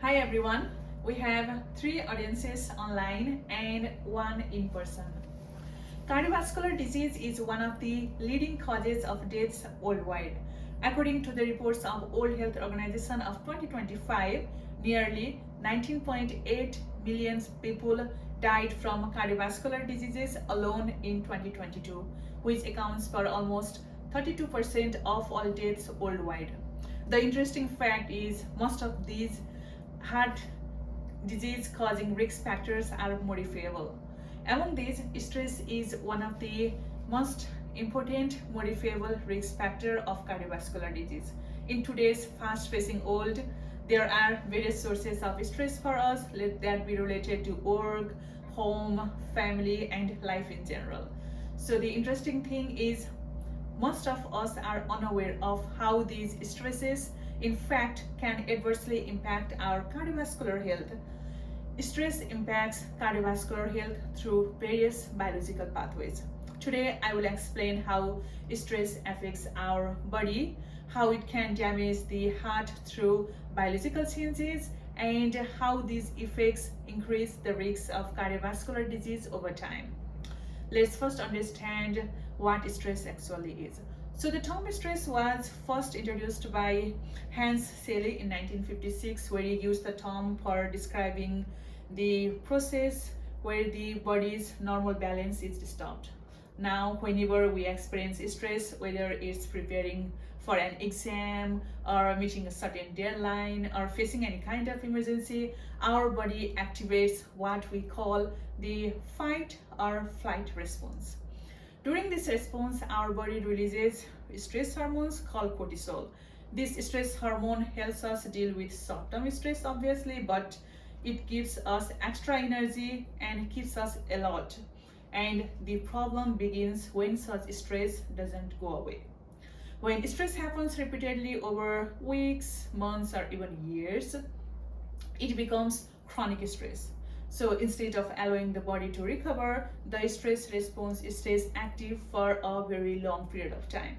Hi everyone, we have 3 audiences online and 1 in person. Cardiovascular disease is one of the leading causes of deaths worldwide. According to the reports of World Health Organization of 2025, nearly 19.8 million people died from cardiovascular diseases alone in 2022, which accounts for almost 32% of all deaths worldwide. The interesting fact is most of these heart disease causing risk factors are modifiable. Among these, stress is one of the most important modifiable risk factor of cardiovascular disease. In today's fast-pacing world, there are various sources of stress for us, let that be related to work, home, family, and life in general. So the interesting thing is most of us are unaware of how these stresses in fact can adversely impact our cardiovascular health. Stress impacts cardiovascular health through various biological pathways. Today, I will explain how stress affects our body, how it can damage the heart through biological changes, and how these effects increase the risk of cardiovascular disease over time. Let's first understand what stress actually is. So the term stress was first introduced by Hans Selye in 1956, where he used the term for describing the process where the body's normal balance is disturbed. Now, whenever we experience stress, whether it's preparing for an exam or meeting a certain deadline or facing any kind of emergency, our body activates what we call the fight or flight response. During this response, our body releases stress hormones called cortisol. This stress hormone helps us deal with short-term stress, obviously, but it gives us extra energy and keeps us alert. And the problem begins when such stress doesn't go away. When stress happens repeatedly over weeks, months, or even years, it becomes chronic stress. So instead of allowing the body to recover, the stress response stays active for a very long period of time.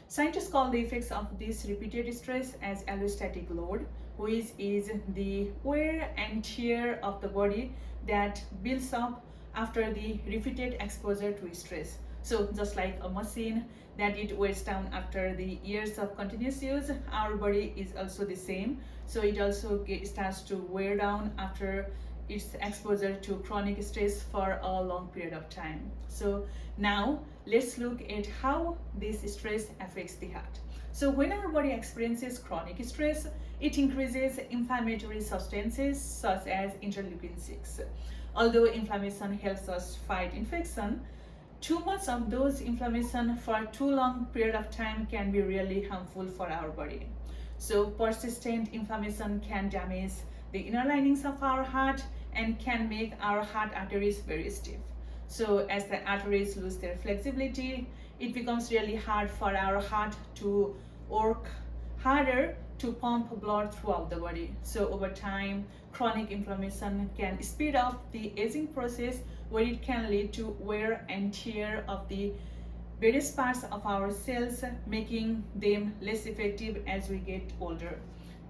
Scientists call the effects of this repeated stress as allostatic load, which is the wear and tear of the body that builds up after the repeated exposure to stress. So just like a machine that it wears down after the years of continuous use, our body is also the same. So it also starts to wear down after its exposure to chronic stress for a long period of time. So now let's look at how this stress affects the heart. So when our body experiences chronic stress, it increases inflammatory substances such as interleukin 6. Although inflammation helps us fight infection, too much of those inflammation for too long period of time can be really harmful for our body. So persistent inflammation can damage the inner linings of our heart and can make our heart arteries very stiff. So as the arteries lose their flexibility, it becomes really hard for our heart to work harder to pump blood throughout the body. So over time, chronic inflammation can speed up the aging process, where it can lead to wear and tear of the various parts of our cells, making them less effective as we get older.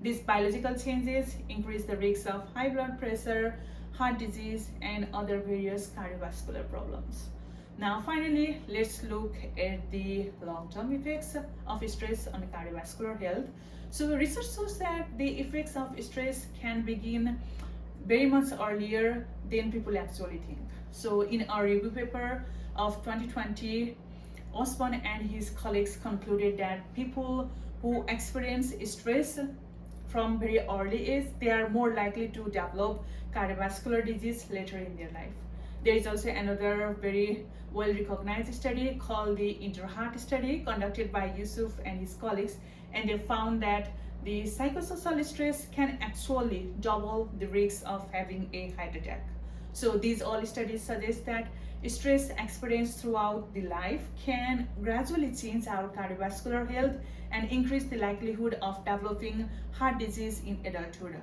These biological changes increase the risk of high blood pressure, heart disease, and other various cardiovascular problems. Now finally, let's look at the long-term effects of stress on cardiovascular health. So research shows that the effects of stress can begin very much earlier than people actually think. So in a review paper of 2020, Osborne and his colleagues concluded that people who experience stress from very early age, they are more likely to develop cardiovascular disease later in their life. There is also another very well-recognized study called the InterHeart study conducted by Yusuf and his colleagues, and they found that the psychosocial stress can actually double the risk of having a heart attack. So these all studies suggest that stress experienced throughout the life can gradually change our cardiovascular health and increase the likelihood of developing heart disease in adulthood.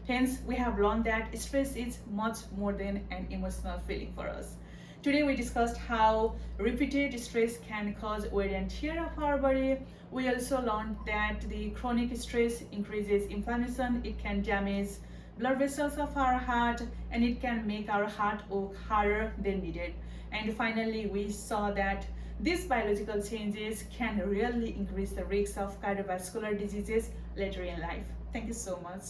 Hence, we have learned that stress is much more than an emotional feeling for us. Today we discussed how repeated stress can cause wear and tear of our body. We also learned that the chronic stress increases inflammation. It can damage blood vessels of our heart, and it can make our heart work harder than needed. And finally, we saw that these biological changes can really increase the risk of cardiovascular diseases later in life. Thank you so much.